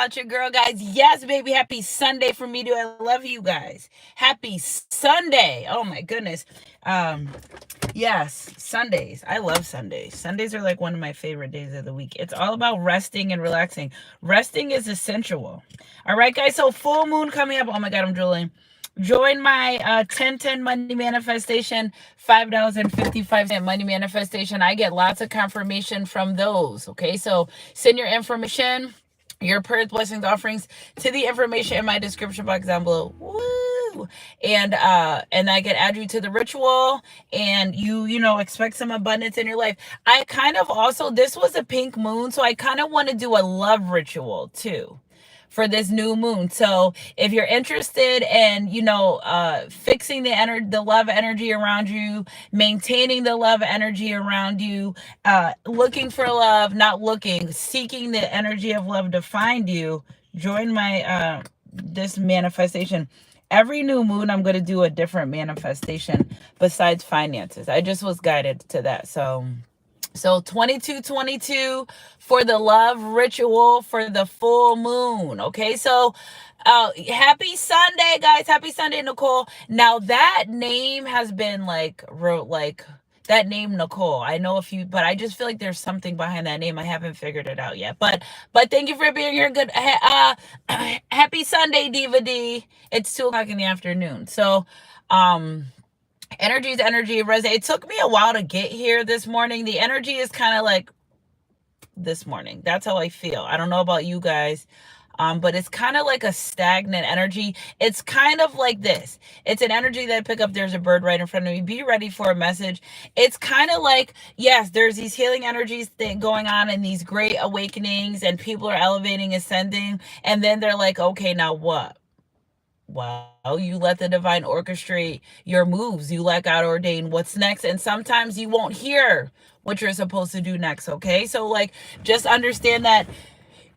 about your girl, guys. Yes, baby. Happy Sunday for me too. I love you guys. Happy Sunday. Oh my goodness. Um, yes, Sundays. I love Sundays. Sundays are like one of my favorite days of the week. It's all about resting and relaxing. Resting is essential. All right, guys. So full moon coming up. Oh my god, I'm drooling. Join my 1010 money manifestation, $5.55 money manifestation. I get lots of confirmation from those. Okay, so send your information, your prayers, blessings, offerings to the information in my description box down below. Woo! And I can add you to the ritual, and you expect some abundance in your life. I kind of also, this was a pink moon, so I kind of want to do a love ritual too for this new moon. So if you're interested in, fixing the love energy around you, maintaining the love energy around you, looking for love, not looking, seeking the energy of love to find you, join my this manifestation. Every new moon, I'm going to do a different manifestation besides finances. I just was guided to that. So 2222 for the love ritual for the full moon. Okay, so happy Sunday, guys. Happy Sunday, Nicole. Now that name has been that name Nicole. I know a few, but I just feel like there's something behind that name. I haven't figured it out yet. But thank you for being here. Good. Happy Sunday, Diva D. It's 2 o'clock in the afternoon. So energy is energy. It took me a while to get here this morning. The energy is kind of like this morning. That's how I feel. I don't know about you guys. But it's kind of like a stagnant energy. It's kind of like this. It's an energy that I pick up. There's a bird right in front of me. Be ready for a message. It's kind of like, yes, there's these healing energies going on and these great awakenings, and people are elevating, ascending. And then they're like, okay, now what? Well, you let the divine orchestrate your moves. You let God ordain what's next. And sometimes you won't hear what you're supposed to do next. Okay. So just understand that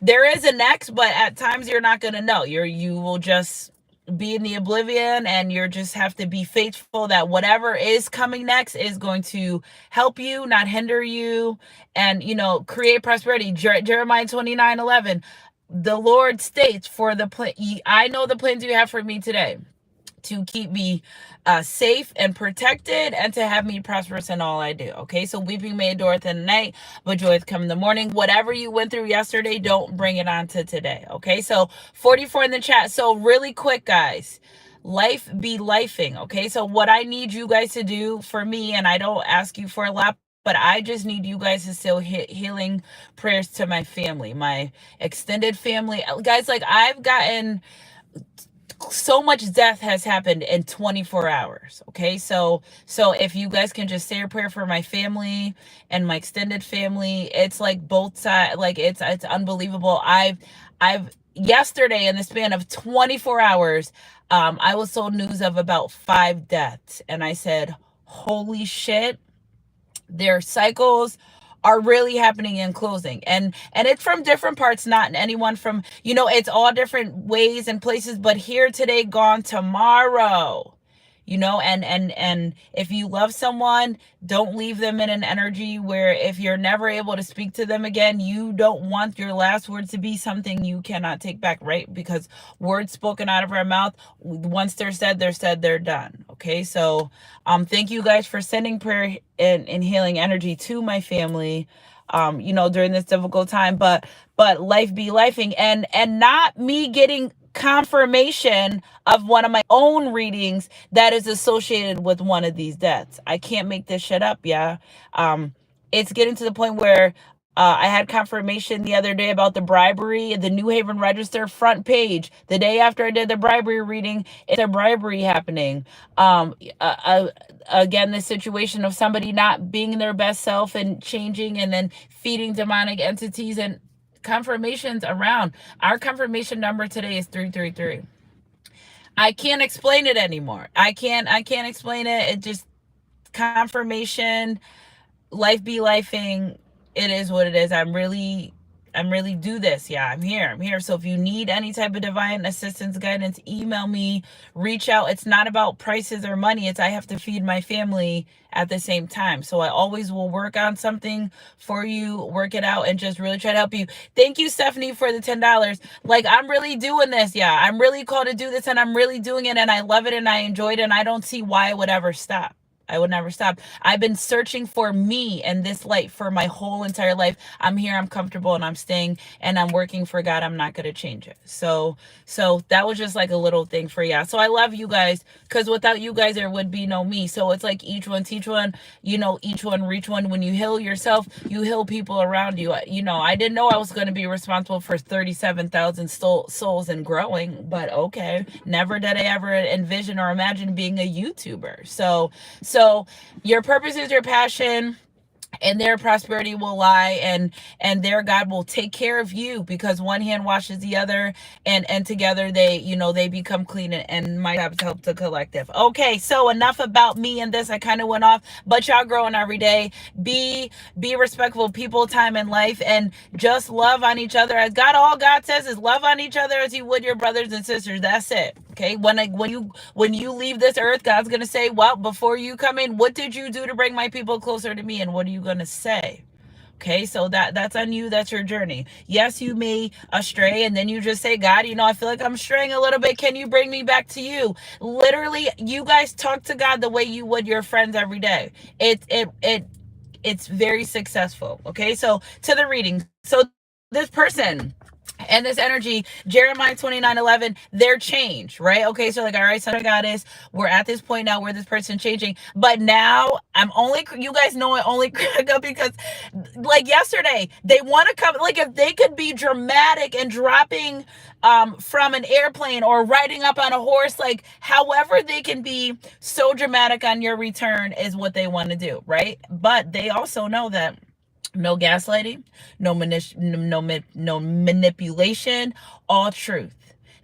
there is a next, but at times you're not going to know. You will just be in the oblivion, and you just have to be faithful that whatever is coming next is going to help you, not hinder you, and, create prosperity. Jeremiah 29:11. The Lord states, I know the plans you have for me today, to keep me safe and protected, and to have me prosperous in all I do. Okay, so weeping may endure in the night, but joy come in the morning. Whatever you went through yesterday, don't bring it on to today. Okay, so 44 in the chat. So really quick, guys, life be lifing. Okay, so what I need you guys to do for me, and I don't ask you for a lot, but I just need you guys to still hit healing prayers to my family, my extended family. Guys, I've gotten so much death has happened in 24 hours. Okay, so if you guys can just say a prayer for my family and my extended family. It's like both sides, it's unbelievable. I've yesterday, in the span of 24 hours, I was told news of about 5 deaths, and I said, holy shit, their cycles are really happening in closing, and it's from different parts, not anyone from, it's all different ways and places, but here today, gone tomorrow. And if you love someone, don't leave them in an energy where, if you're never able to speak to them again, you don't want your last words to be something you cannot take back, right? Because words spoken out of our mouth, once they're said, they're done. Okay, so thank you guys for sending prayer and healing energy to my family during this difficult time. But life be lifing, and not me getting confirmation of one of my own readings that is associated with one of these deaths. I can't make this shit up. Yeah. It's getting to the point where I had confirmation the other day about the bribery. The New Haven Register front page, the day after I did the bribery reading, it's a bribery happening. Again, the situation of somebody not being their best self and changing, and then feeding demonic entities, and confirmations around. Our confirmation number today is 333. I can't explain it anymore. I can't explain it. It just, confirmation, life be lifing. It is what it is. I I'm really do this. Yeah, I'm here. So if you need any type of divine assistance, guidance, email me, reach out. It's not about prices or money. It's I have to feed my family at the same time. So I always will work on something for you, work it out, and just really try to help you. Thank you, Stephanie, for the $10. Like, I'm really doing this. Yeah, I'm really called to do this, and I'm really doing it, and I love it, and I enjoy it, and I don't see why I would ever stop. I would never stop. I've been searching for me and this light for my whole entire life. I'm here, I'm comfortable, and I'm staying, and I'm working for God. I'm not going to change it. So that was just like a little thing for you. So I love you guys, because without you guys, there would be no me. So it's like each one teach one, each one reach one. When you heal yourself, you heal people around you. I didn't know I was going to be responsible for 37,000 souls and growing, but okay. Never did I ever envision or imagine being a YouTuber. So your purpose is your passion, and their prosperity will lie, and their God will take care of you, because one hand washes the other, and together they become clean, and my job is to help the collective. Okay, so enough about me and this. I kind of went off, but y'all growing every day. Be respectful of people, time, and life, and just love on each other as God. All God says is love on each other as you would your brothers and sisters. That's it. Okay, when you leave this earth, God's gonna say, well, before you come in, what did you do to bring my people closer to me, and what are you gonna say? Okay, so that's on you. That's your journey. Yes, you may astray, and then you just say, God, I feel like I'm straying a little bit. Can you bring me back to you? Literally, you guys talk to God the way you would your friends every day. It's very successful. Okay, so to the reading. So this person and this energy, Jeremiah 29:11, they're changed, right? Okay, so like, all right, Son of Goddess, we're at this point now where this person's changing, but now you guys know I only crack up because, like yesterday, they want to come, like if they could be dramatic and dropping from an airplane or riding up on a horse, like however they can be so dramatic on your return is what they want to do, right? But they also know that no gaslighting, no manipulation, all truth.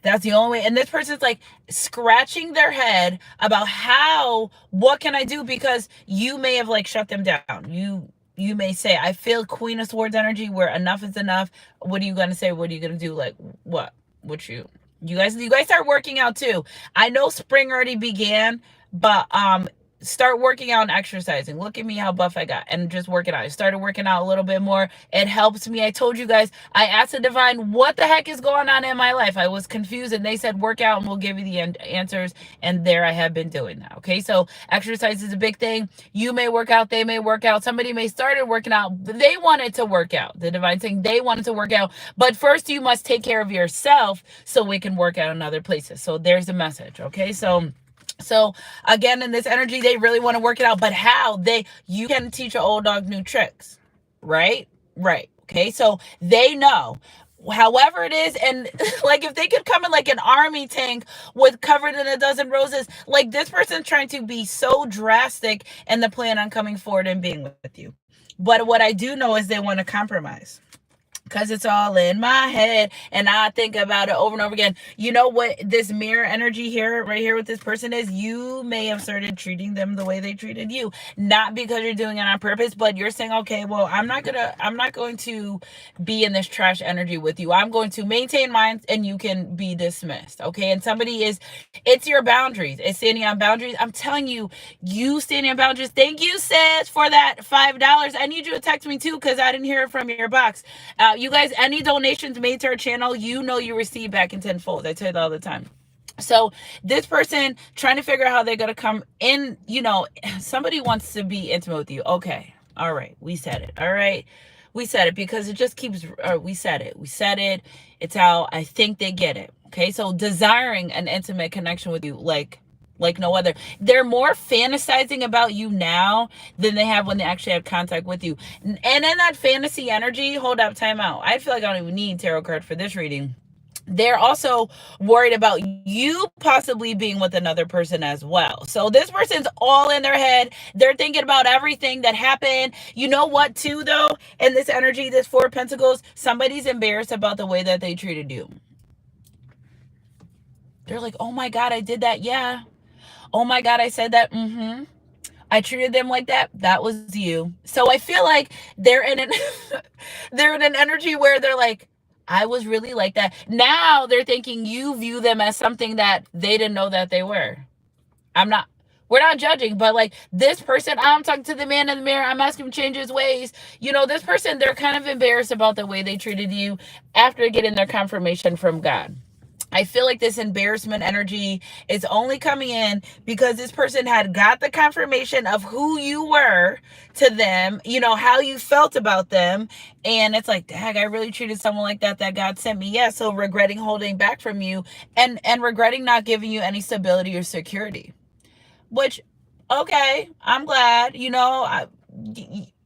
That's the only way. And this person's like scratching their head about what can I do? Because you may have like shut them down. You may say, I feel Queen of Swords energy where enough is enough. What are you going to say? What are you going to do? Like what? You guys start working out too. I know spring already began, but start working out and exercising. Look at me how buff I got, and just working out. I started working out a little bit more. It helps me. I told you guys, I asked the divine, what the heck is going on in my life? I was confused, and they said, work out and we'll give you the answers. And there I have been doing that. Okay, so exercise is a big thing. You may work out, they may work out. Somebody may started working out. They wanted to work out. The divine saying they wanted to work out. But first you must take care of yourself so we can work out in other places. So there's the message. Okay, so again, in this energy, they really want to work it out, but how? You can teach an old dog new tricks, right? Okay, so they know. However it is, and like if they could come in like an army tank with covered in a dozen roses, like this person's trying to be so drastic in the plan on coming forward and being with you. But what I do know is they want to compromise. Because it's all in my head, and I think about it over and over again. You know what this mirror energy here, right here with this person is? You may have started treating them the way they treated you. Not because you're doing it on purpose, but you're saying, okay, well, I'm not going to be in this trash energy with you. I'm going to maintain mine, and you can be dismissed. Okay, and it's your boundaries. It's standing on boundaries. I'm telling you, you standing on boundaries. Thank you, sis, for that $5. I need you to text me too, because I didn't hear it from your box. You guys, any donations made to our channel, you receive back in tenfold. I tell you that all the time. So this person trying to figure out how they're going to come in, somebody wants to be intimate with you. Okay. All right. We said it. All right. We said it because it just keeps, we said it. It's how I think they get it. Okay. So desiring an intimate connection with you, like no other. They're more fantasizing about you now than they have when they actually have contact with you. And in that fantasy energy, hold up, time out. I feel like I don't even need tarot card for this reading. They're also worried about you possibly being with another person as well. So this person's all in their head. They're thinking about everything that happened. You know what, too, though? In this energy, this Four of Pentacles, somebody's embarrassed about the way that they treated you. They're like, oh my God, I did that. Yeah. Oh my God, I said that. I treated them like that. That was you. So I feel like they're in an they're in an energy where they're like, I was really like that. Now they're thinking you view them as something that they didn't know that they were. I'm not, we're not judging, but like this person, I'm talking to the man in the mirror, I'm asking him to change his ways. This person, they're kind of embarrassed about the way they treated you after getting their confirmation from God. I feel like this embarrassment energy is only coming in because this person had got the confirmation of who you were to them, how you felt about them. And it's like, dang, I really treated someone like that God sent me. Yeah. So regretting holding back from you and regretting not giving you any stability or security, which, okay, I'm glad,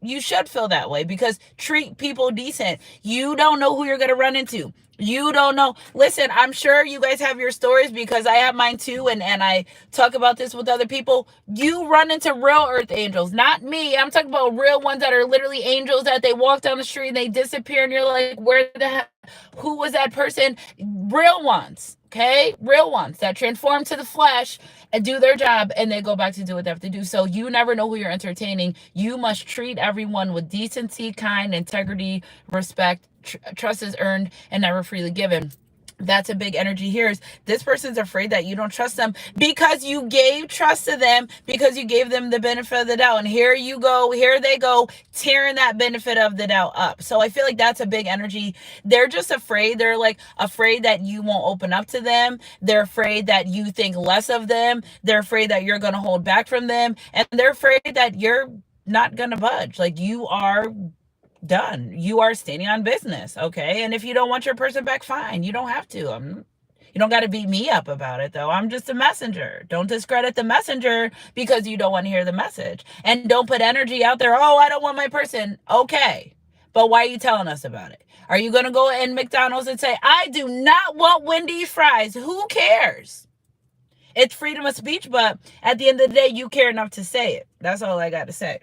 you should feel that way because treat people decent. You don't know who you're going to run into. You don't know. Listen, I'm sure you guys have your stories because I have mine too. And I talk about this with other people. You run into real earth angels, not me. I'm talking about real ones that are literally angels that they walk down the street and they disappear. And you're like, where the heck? Who was that person? Real ones. Okay, real ones that transform to the flesh and do their job and they go back to do what they have to do. So you never know who you're entertaining. You must treat everyone with decency, kind, integrity, respect. Trust is earned and never freely given. That's a big energy here. Is this person's afraid that you don't trust them because you gave trust to them, because you gave them the benefit of the doubt. And here they go tearing that benefit of the doubt up. So I feel like that's a big energy. They're just afraid. They're like afraid that you won't open up to them. They're afraid that you think less of them. They're afraid that you're going to hold back from them. And they're afraid that you're not going to budge. Like you are done. You are standing on business. Okay. And if you don't want your person back, fine. You don't have to. You don't got to beat me up about it though. I'm just a messenger. Don't discredit the messenger because you don't want to hear the message. And don't put energy out there. Oh, I don't want my person. Okay. But why are you telling us about it? Are you going to go in McDonald's and say, I do not want Wendy's fries? Who cares? It's freedom of speech, but at the end of the day, you care enough to say it. That's all I got to say.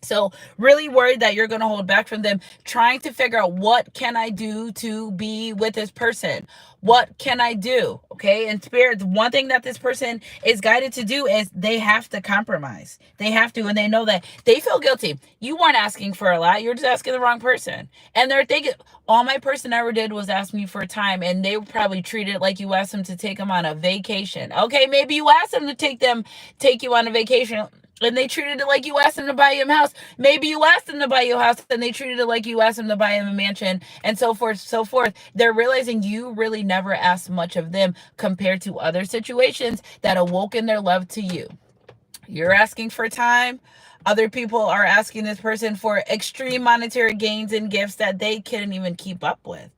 So really worried that you're going to hold back from them, trying to figure out what can I do to be with this person? What can I do? Okay. And spirit, one thing that this person is guided to do is they have to compromise. They have to, and they know that they feel guilty. You weren't asking for a lot. You're just asking the wrong person. And they're thinking, all my person ever did was ask me for time. And they probably treated it like you asked them to take them on a vacation. Okay. Maybe you asked them to take you on a vacation. And they treated it like you asked them to buy you a house. Maybe you asked them to buy you a house and they treated it like you asked them to buy them a mansion and so forth, so forth. They're realizing you really never asked much of them compared to other situations that awoken their love to you. You're asking for time. Other people are asking this person for extreme monetary gains and gifts that they couldn't even keep up with.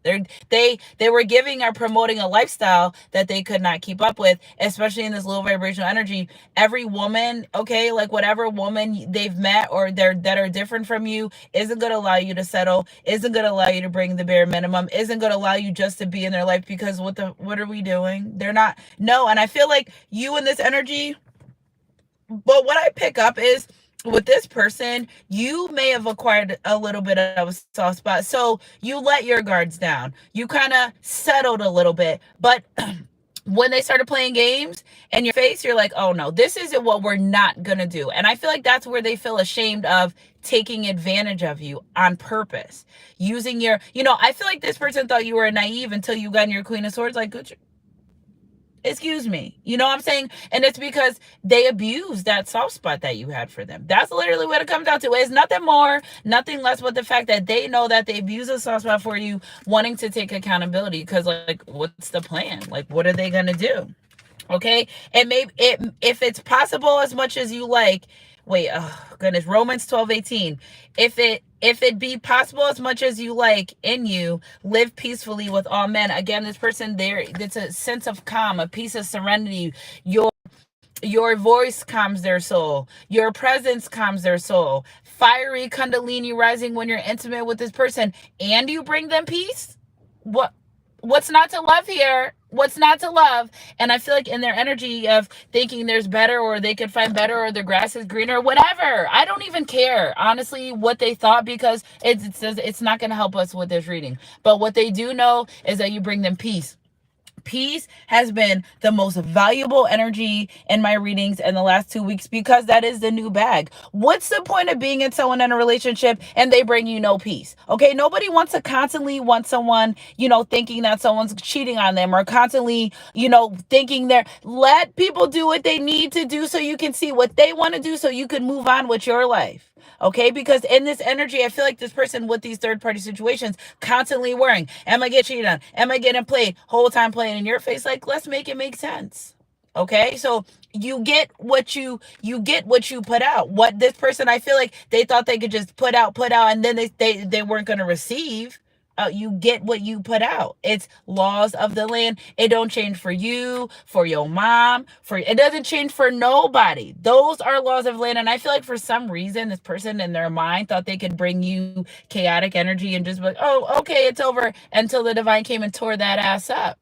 They were giving or promoting a lifestyle that they could not keep up with, especially in this low vibrational energy. Every woman, okay, like whatever woman they've met or that are different from you isn't going to allow you to settle, isn't going to allow you to bring the bare minimum, isn't going to allow you just to be in their life because what are we doing? They're not. No, and I feel like you in this energy, but what I pick up is with this person, you may have acquired a little bit of a soft spot. So you let your guards down. You kind of settled a little bit. But when they started playing games in your face, you're like, oh no, this isn't what we're not going to do. And I feel like that's where they feel ashamed of taking advantage of you on purpose. Using your, I feel like this person thought you were naive until you got in your Queen of Swords. Like, excuse me. You know what I'm saying? And it's because they abused that soft spot that you had for them. That's literally what it comes down to. It's nothing more, nothing less but the fact that they know that they abuse a soft spot for you, wanting to take accountability. Because like, what's the plan? Like, what are they going to do? Okay. And maybe if it's possible as much as you like, Romans 12:18. If it be possible as much as you like in you, live peacefully with all men. Again, this person there, it's a sense of calm, a peace of serenity. Your voice calms their soul. Your presence calms their soul. Fiery kundalini rising when you're intimate with this person and you bring them peace. What's not to love here? What's not to love? And I feel like in their energy of thinking there's better or they could find better or the grass is greener, whatever. I don't even care, honestly, what they thought because it's not going to help us with this reading. But what they do know is that you bring them peace. peace has been the most valuable energy in my readings in the last 2 weeks, because that is the new bag. What's the point of being in someone in a relationship and they bring you no peace? Okay, nobody wants to constantly want someone, thinking that someone's cheating on them, or constantly, thinking let people do what they need to do so you can see what they want to do so you can move on with your life. Okay, because in this energy, I feel like this person with these third party situations constantly worrying, am I getting cheated on? Am I getting played? Whole time playing in your face. Like, let's make it make sense. Okay, so you get what you put out. What this person, I feel like they thought they could just put out, and then they weren't going to receive. You get what you put out. It's laws of the land. It don't change for you, for your mom, it doesn't change for nobody. Those are laws of land. And I feel like for some reason, this person in their mind thought they could bring you chaotic energy and just be like, oh, okay, it's over, until the divine came and tore that ass up.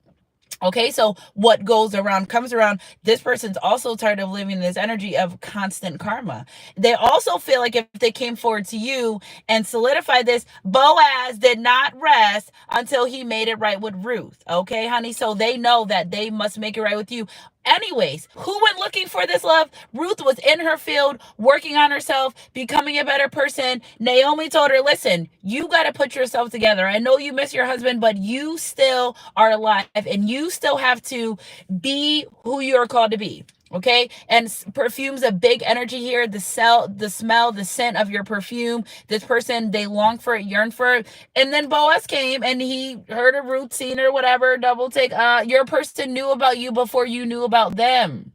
Okay, so what goes around comes around. This person's also tired of living in this energy of constant karma. They also feel like if they came forward to you and solidified this, Boaz did not rest until he made it right with Ruth. Okay, honey? So they know that they must make it right with you. Anyways, who went looking for this love? Ruth was in her field, working on herself, becoming a better person. Naomi told her, listen, you got to put yourself together. I know you miss your husband, but you still are alive and you still have to be who you are called to be. Okay, and perfume's a big energy here. The smell, the scent of your perfume. This person, they long for it, yearn for it. And then Boaz came and he heard a Ruth, seen her, whatever, double take. Your person knew about you before you knew about them.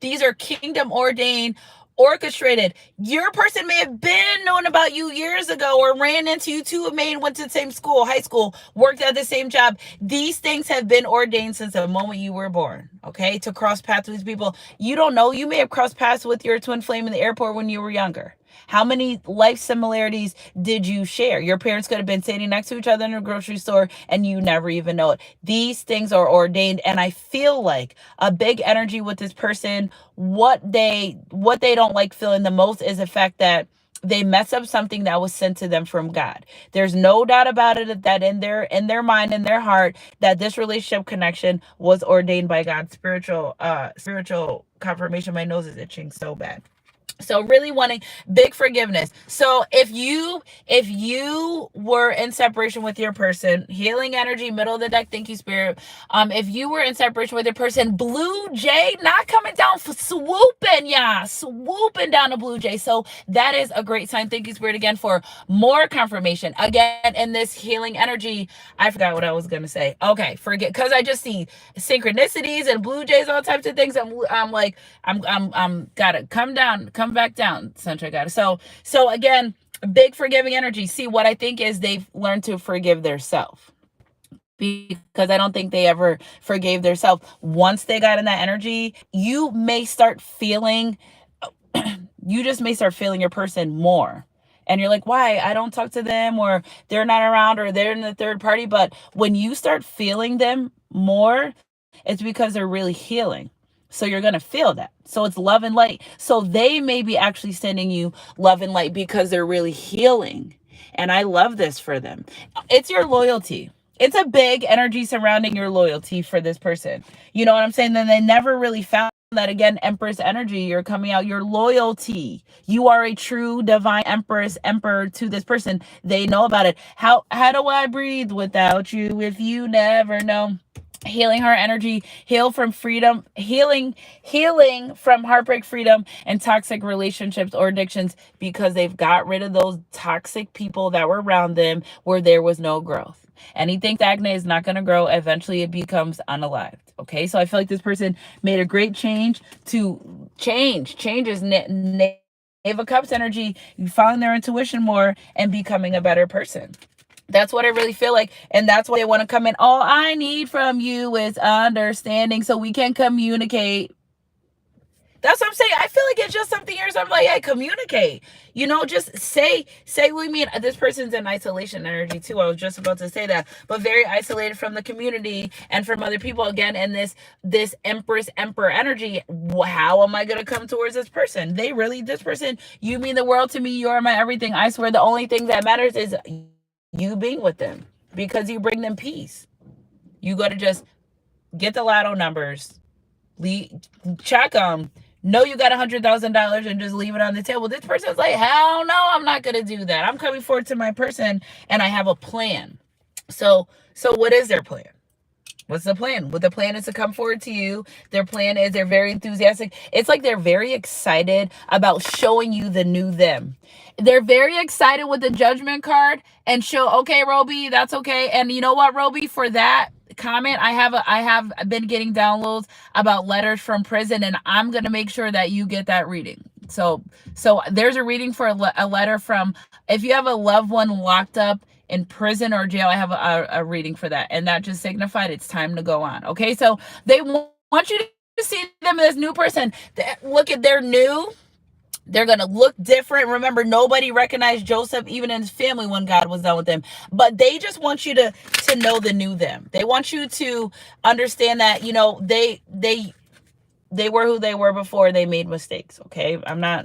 These are kingdom ordained, orchestrated. Your person may have been known about you years ago, or ran into you too, went to the same school, high school, worked at the same job. These things have been ordained since the moment you were born, okay, to cross paths with people. You don't know, you may have crossed paths with your twin flame in the airport when you were younger. How many life similarities did you share? Your parents could have been sitting next to each other in a grocery store and you never even know it. These things are ordained. And I feel like a big energy with this person, what they don't like feeling the most is the fact that they mess up something that was sent to them from God. There's no doubt about it that in their mind, in their heart, that this relationship connection was ordained by God. Spiritual confirmation. My nose is itching so bad. So really wanting big forgiveness. So if you were in separation with your person, healing energy, middle of the deck, thank you, Spirit. If you were in separation with your person, Blue Jay, not coming down for swooping down a Blue Jay. So that is a great sign. Thank you, Spirit, again for more confirmation. Again, in this healing energy, I forgot what I was gonna say. Okay, forget, because I just see synchronicities and Blue Jays, all types of things. I'm gotta come back down, Centra got it. So again, big forgiving energy. See, what I think is they've learned to forgive themselves, because I don't think they ever forgave themselves. Once they got in that energy, you may start feeling your person more. And you're like, why? I don't talk to them, or they're not around, or they're in the third party. But when you start feeling them more, it's because they're really healing. So you're going to feel that. So it's love and light. So they may be actually sending you love and light because they're really healing. And I love this for them. It's your loyalty. It's a big energy surrounding your loyalty for this person. You know what I'm saying? Then they never really found that. Again, Empress energy, you're coming out, your loyalty. You are a true divine emperor to this person. They know about it. How do I breathe without you if you never know? Healing her energy, heal from freedom, healing from heartbreak, freedom, and toxic relationships or addictions, because they've got rid of those toxic people that were around them where there was no growth. Anything stagnant is not going to grow. Eventually it becomes unalived. Okay, so I feel like this person made a great change to change is Knave of Cups energy, following their intuition more and becoming a better person. That's what I really feel like. And that's why they want to come in. All I need from you is understanding so we can communicate. That's what I'm saying. I feel like it's just something here. So I'm like, hey, communicate. Just say what you mean. This person's in isolation energy too. I was just about to say that. But very isolated from the community and from other people. Again, in this emperor energy. How am I going to come towards this person? This person, you mean the world to me. You are my everything. I swear the only thing that matters is you being with them, because you bring them peace. You got to just get the lotto numbers, check them, know you got $100,000 and just leave it on the table. This person's like, hell no, I'm not going to do that. I'm coming forward to my person and I have a plan. So what is their plan? What's the plan? Well, the plan is to come forward to you. Their plan is they're very enthusiastic. It's like they're very excited about showing you the new them. They're very excited with the judgment card and show, okay, Roby, that's okay. And you know what, Roby, for that comment, I have been getting downloads about letters from prison, and I'm going to make sure that you get that reading. So there's a reading for a letter from, if you have a loved one locked up in prison or jail, I have a reading for that. And that just signified it's time to go on. Okay, so they want you to see them as new person. Look at, they're new. They're going to look different. Remember, nobody recognized Joseph, even in his family, when God was done with them. But they just want you to know the new them. They want you to understand that, they were who they were before they made mistakes. Okay,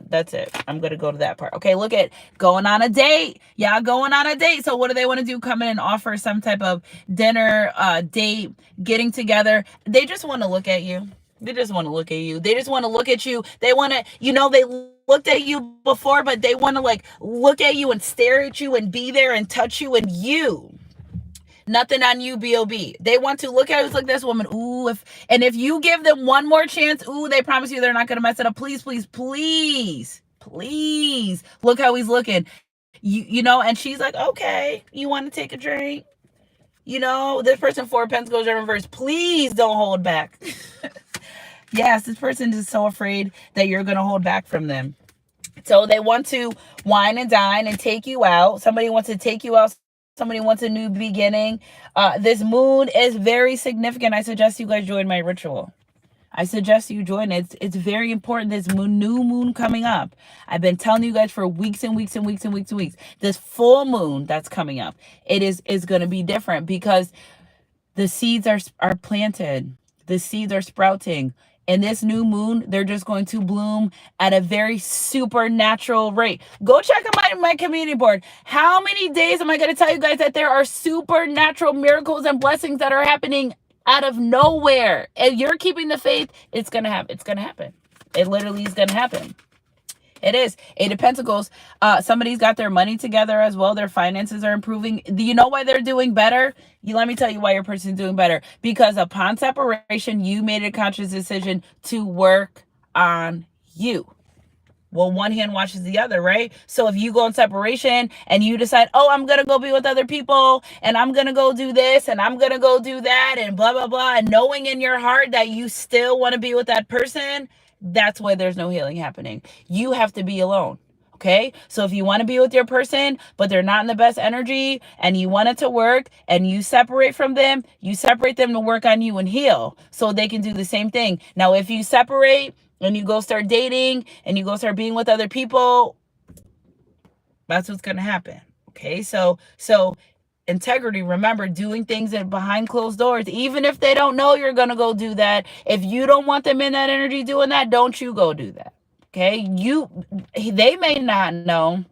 that's it. I'm going to go to that part. Okay, look at going on a date. Yeah, going on a date. So what do they want to do? Come in and offer some type of dinner, date, getting together. They just want to look at you. They just want to look at you. They just want to look at you. They want to, they looked at you before, but they want to like look at you and stare at you and be there and touch you and you. Nothing on you, B.O.B. They want to look at us like this woman. Ooh, if you give them one more chance, ooh, they promise you they're not going to mess it up. Please, please, please, please. Look how he's looking. And she's like, okay, you want to take a drink? This person, 4 of Pentacles in reverse. Please don't hold back. Yes, this person is so afraid that you're going to hold back from them. So they want to wine and dine and take you out. Somebody wants to take you out. Somebody wants a new beginning. This moon is very significant. I suggest you guys join my ritual. I suggest you join it. It's very important. This new moon coming up. I've been telling you guys for weeks and weeks and weeks and weeks and weeks. This full moon that's coming up, it is going to be different because the seeds are planted. The seeds are sprouting. And this new moon, they're just going to bloom at a very supernatural rate. Go check out my community board. How many days am I going to tell you guys that there are supernatural miracles and blessings that are happening out of nowhere? If you're keeping the faith, it's going to happen. It's going to happen. It literally is going to happen. It is. 8 of Pentacles. Somebody's got their money together as well. Their finances are improving. Do you know why they're doing better? Let me tell you why your person's doing better. Because upon separation, you made a conscious decision to work on you. Well, one hand washes the other, right? So if you go in separation and you decide, oh, I'm going to go be with other people and I'm going to go do this and I'm going to go do that and blah, blah, blah. And knowing in your heart that you still want to be with that person, that's why there's no healing happening. You have to be alone. Okay. So if you want to be with your person, but they're not in the best energy and you want it to work and you separate from them, you separate them to work on you and heal so they can do the same thing. Now, if you separate and you go start dating and you go start being with other people, that's what's going to happen. Okay. So integrity, remember, doing things behind closed doors, even if they don't know you're going to go do that. If you don't want them in that energy doing that, don't you go do that. Okay. They may not know.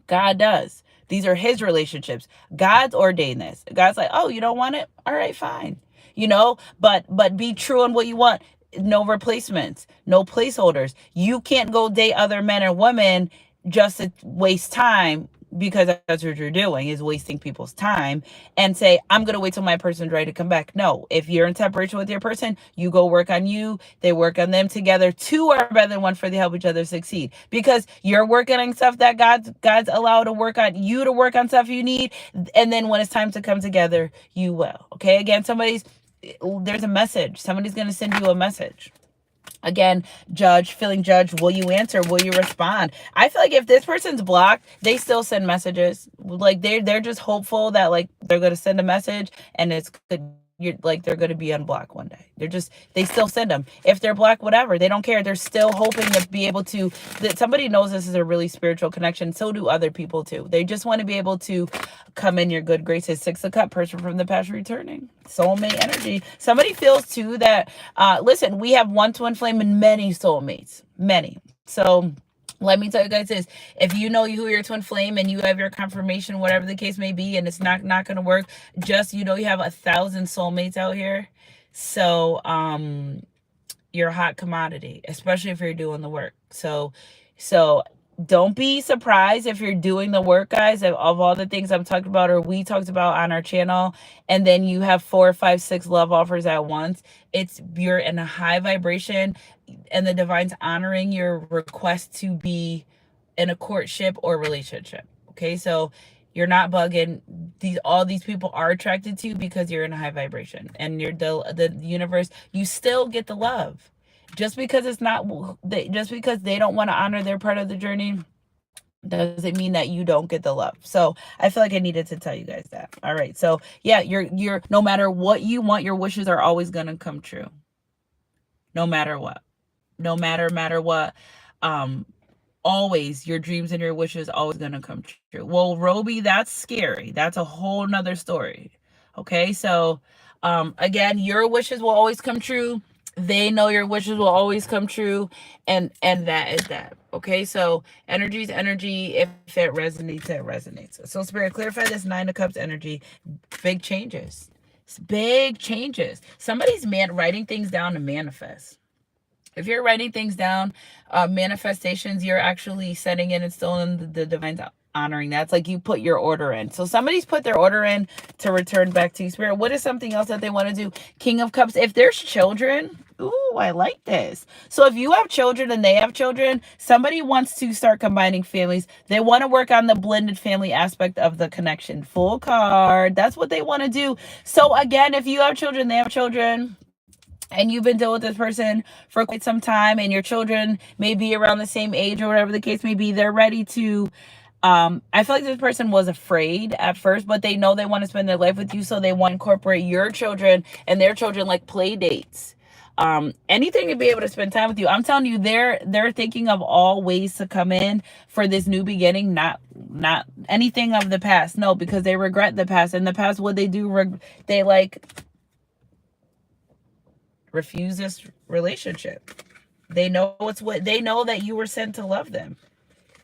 God does. These are his relationships. God's ordained this. God's like, oh, you don't want it? All right, fine. But be true on what you want. No replacements, no placeholders. You can't go date other men or women just to waste time, because that's what you're doing, is wasting people's time, and say, I'm going to wait till my person's ready to come back. No, if you're in separation with your person, you go work on you. They work on them together. Two are better than one, for they help each other succeed, because you're working on stuff that God's allowed to work on you, to work on stuff you need. And then when it's time to come together, you will. Okay. Again, there's a message. Somebody's going to send you a message. Again, feeling judged. Will you answer? Will you respond? I feel like if this person's blocked, they still send messages. Like they're just hopeful that like they're going to send a message and it's good. They're going to be unblocked one day. They still send them. If they're blocked, whatever, they don't care. They're still hoping to be able to, that somebody knows this is a really spiritual connection. So do other people too. They just want to be able to come in your good graces. 6 of Cups, person from the past returning. Soulmate energy. Somebody feels too that, listen, we have one twin flame and many soulmates, many. So let me tell you guys this. If you know who your twin flame and you have your confirmation, whatever the case may be, and it's not going to work, just, you have 1,000 soulmates out here. So you're a hot commodity, especially if you're doing the work. So don't be surprised if you're doing the work, guys, of all the things I'm talking about or we talked about on our channel, and then you have 4, 5, 6 love offers at once. It's you're in a high vibration, and the divine's honoring your request to be in a courtship or relationship. Okay, so you're not bugging. All these people are attracted to you because you're in a high vibration, and you're the universe. You still get the love, just because it's not just because they don't want to honor their part of the journey doesn't mean that you don't get the love. So I feel like I needed to tell you guys that. All right, so yeah, you're no matter what you want, your wishes are always gonna come true, no matter what, no matter what. Always your dreams and your wishes always gonna come true. Well, Roby, that's scary. That's a whole nother story. Okay, so again, your wishes will always come true. They know your wishes will always come true, and that is that. Okay, so energy is energy. If it resonates, it resonates. So Spirit, clarify this Nine of Cups energy. Big changes. Big changes. Somebody's writing things down to manifest. If you're writing things down, manifestations, you're actually setting in and still in the divine's honoring. That's like you put your order in. So somebody's put their order in to return back to you, Spirit. What is something else that they want to do? King of Cups. If there's children, ooh, I like this. So if you have children and they have children, somebody wants to start combining families. They want to work on the blended family aspect of the connection. Full card. That's what they want to do. So again, if you have children, they have children, and you've been dealing with this person for quite some time, and your children may be around the same age or whatever the case may be, they're ready to I feel like this person was afraid at first, but they know they want to spend their life with you, so they want to incorporate your children and their children, like play dates, anything to be able to spend time with you. I'm telling you, they're thinking of all ways to come in for this new beginning, not anything of the past. No, because they regret the past. In the past, what they do, they like refuse this relationship. They know they know that you were sent to love them.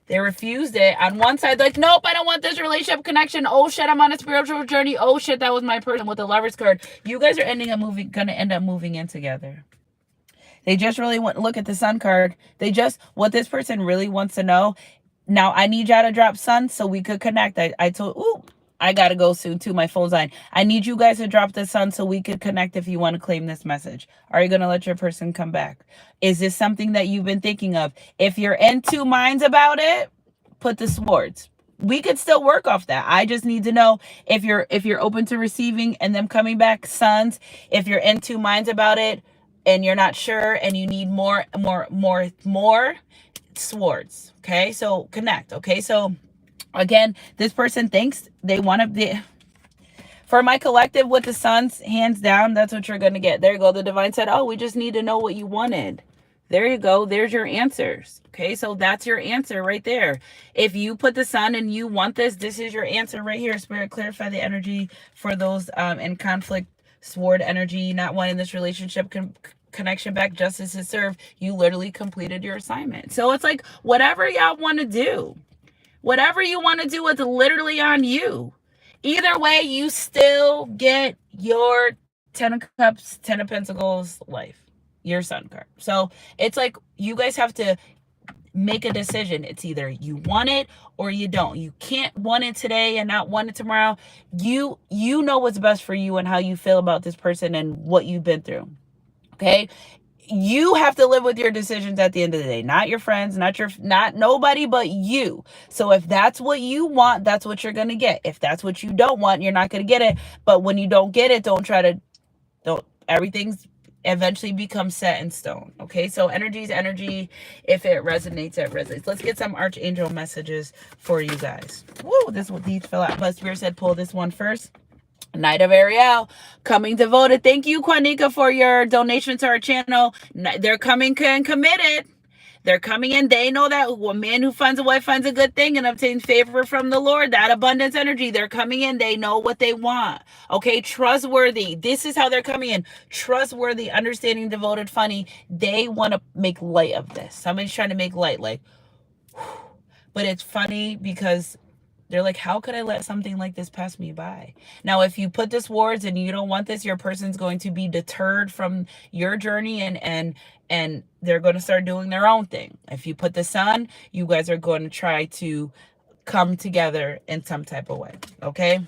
They refused it. On one side, like, nope, I don't want this relationship connection. Oh shit, I'm on a spiritual journey. Oh shit, that was my person with the Lovers card. You guys are gonna end up moving in together. They just really want look at the Sun card. What this person really wants to know. Now I need y'all to drop Sun so we could connect. I gotta go soon too. My phone's on. I need you guys to drop the Sun so we could connect if you want to claim this message. Are you gonna let your person come back? Is this something that you've been thinking of? If you're in two minds about it, put the Swords. We could still work off that. I just need to know if you're open to receiving and them coming back, Suns. If you're in two minds about it and you're not sure and you need more Swords. Okay, so connect. Okay, so again, this person thinks they want to be for my collective with the Suns, hands down, that's what you're going to get. There you go. The divine said, oh, we just need to know what you wanted. There you go. There's your answers. Okay, so that's your answer right there. If you put the Sun and you want this is your answer right here. Spirit, clarify the energy for those in conflict, Sword energy, not wanting this relationship connection back, justice is served. You literally completed your assignment. So it's like whatever y'all want to do. Whatever you want to do, it's literally on you. Either way, you still get your 10 of Cups, 10 of Pentacles life, your Sun card. So it's like you guys have to make a decision. It's either you want it or you don't. You can't want it today and not want it tomorrow. You know what's best for you and how you feel about this person and what you've been through. Okay? You have to live with your decisions at the end of the day, not your friends, not nobody but you. So if that's what you want, that's what you're going to get. If that's what you don't want, you're not going to get it. But when you don't get it, everything's eventually becomes set in stone. Okay, so energy is energy. If it resonates, it resonates. Let's get some archangel messages for you guys. Woo, these fell out. But Spirit said pull this one first. Knight of Ariel coming devoted. Thank you, Quanika, for your donation to our channel. They're coming and committed. They're coming in. They know that a man who finds a wife finds a good thing and obtains favor from the Lord. That abundance energy. They're coming in. They know what they want. Okay, trustworthy. This is how they're coming in. Trustworthy, understanding, devoted, funny. They want to make light of this. Somebody's trying to make light, like, but it's funny because They're like, how could I let something like this pass me by? Now, if you put this words and you don't want this, your person's going to be deterred from your journey, and they're going to start doing their own thing. If you put the sun, you guys are going to try to come together in some type of way. Okay.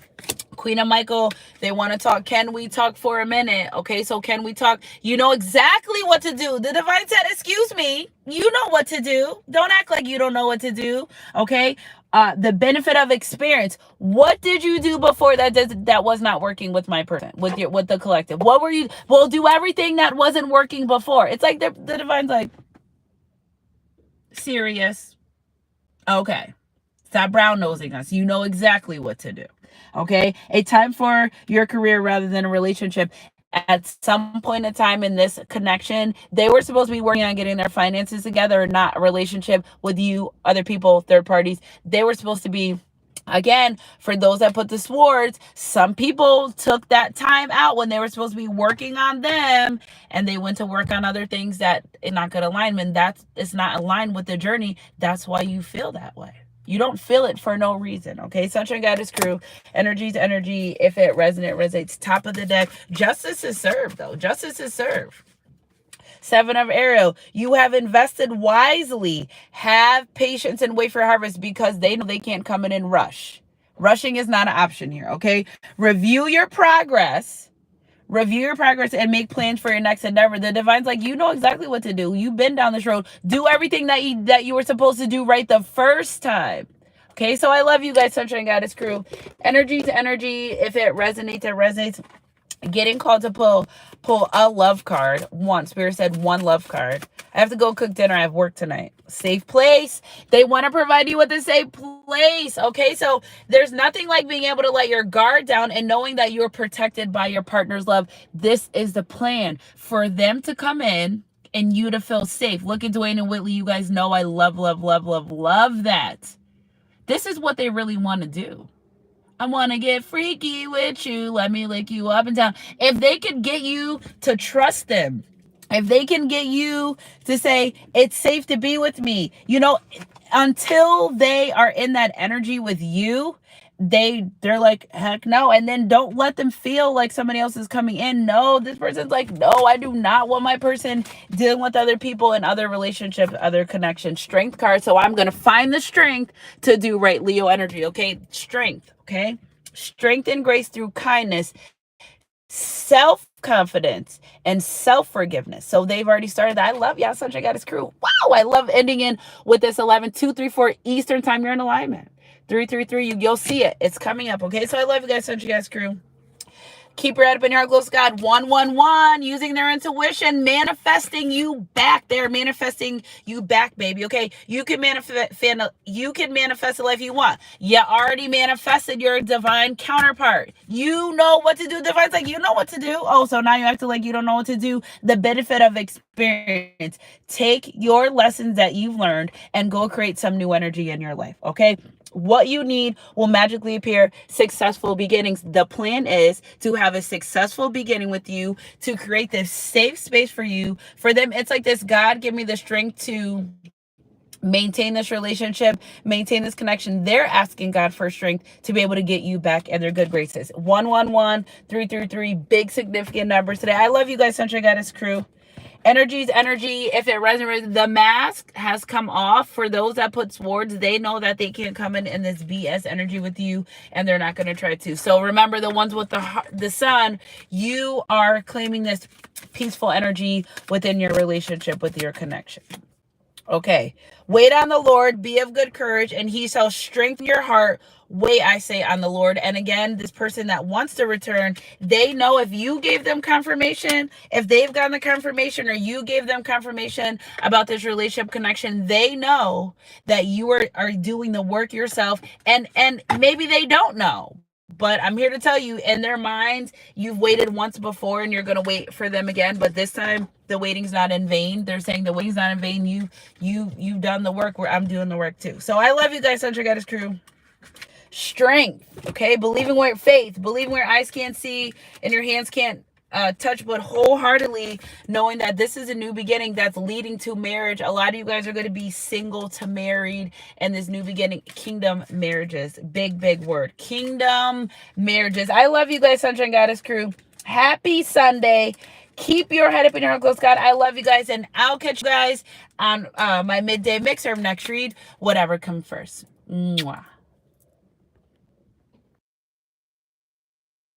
Queen of Michael, they want to talk. Can we talk for a minute? Okay, so can we talk? You know exactly what to do. The divine said, excuse me, you know what to do. Don't act like you don't know what to do. Okay. The benefit of experience. What did you do before that was not working with my person, with the collective? What were you? Well, do everything that wasn't working before. It's like the divine's like, serious. Okay. Stop brown nosing us. You know exactly what to do. Okay. A time for your career rather than a relationship. At some point in time in this connection, they were supposed to be working on getting their finances together, not a relationship with you, other people, third parties. They were supposed to be, again, for those that put the swords, some people took that time out when they were supposed to be working on them, and they went to work on other things that is not good alignment. It's not aligned with the journey. That's why you feel that way. You don't feel it for no reason. Okay. Sunshine Goddess crew. Energy's energy. If it resonates. Top of the deck. Justice is served, though. Justice is served. Seven of Arrow. You have invested wisely. Have patience and wait for harvest, because they know they can't come in and rush. Rushing is not an option here. Okay. Review your progress. Review your progress and make plans for your next endeavor. The divine's like, you know exactly what to do. You've been down this road. Do everything that you were supposed to do right the first time. Okay, so I love you guys, Sunshine Goddess crew. Energy to energy. If it resonates, it resonates. Getting called to pull a love card. Spirit said one love card. I have to go cook dinner. I have work tonight. Safe place. They want to provide you with a safe place. Okay, so there's nothing like being able to let your guard down and knowing that you're protected by your partner's love. This is the plan for them to come in and you to feel safe. Look at Dwayne and Whitley. You guys know I love that. This is what they really want to do. I want to get freaky with you. Let me lick you up and down. If they could get you to trust them, if they can get you to say, it's safe to be with me, until they are in that energy with you, they're like, heck no. And then don't let them feel like somebody else is coming in. No, this person's like, no, I do not want my person dealing with other people and other relationships, other connections. Strength card. So I'm going to find the strength to do right. Leo energy. Okay. Strength. Okay. Strength and grace through kindness, self-confidence, and self-forgiveness. So they've already started that. I love y'all, Sunshine Goddess crew. Wow. I love ending in with this 11, 2, 3, 4 Eastern time. You're in alignment. 333, you'll see it. It's coming up. Okay. So I love you guys, Sunshine Goddess crew. Keep your head up in your heart, close to God. 111, using their intuition, manifesting you back. They're manifesting you back, baby. Okay, you can manifest the life you want. You already manifested your divine counterpart. You know what to do. Divine's like, you know what to do. Oh, so now you act like you don't know what to do. The benefit of experience. Take your lessons that you've learned and go create some new energy in your life. Okay. What you need will magically appear. Successful beginnings. The plan is to have a successful beginning with you, to create this safe space for you. For them, it's like this: God, give me the strength to maintain this relationship, maintain this connection. They're asking God for strength to be able to get you back in their good graces. 111, 333, big significant numbers today. I love you guys, Sunshine Goddess crew. Energy's energy. If it resonates, the mask has come off. For those that put swords, they know that they can't come in this BS energy with you, and they're not going to try to. So remember, the ones with the sun, you are claiming this peaceful energy within your relationship with your connection. Okay. Wait on the Lord, be of good courage, and he shall strengthen your heart. Wait, I say, on the Lord. And again, this person that wants to return, they know if you gave them confirmation, if they've gotten the confirmation, or you gave them confirmation about this relationship connection, they know that you are doing the work yourself. And maybe they don't know. But I'm here to tell you, in their minds, you've waited once before and you're going to wait for them again. But this time, the waiting's not in vain. They're saying the waiting's not in vain. You've done the work where I'm doing the work too. So I love you guys, Sunshine Goddess crew. Strength, okay? Believing where faith, believing where eyes can't see and your hands can't touch wood wholeheartedly, knowing that this is a new beginning that's leading to marriage. A lot of you guys are going to be single to married, and this new beginning, kingdom marriages. Big word. Kingdom marriages. I love you guys, Sunshine Goddess crew. Happy Sunday. Keep your head up in your heart close, God. I love you guys, and I'll catch you guys on my midday mixer next read. Whatever comes first. Mwah.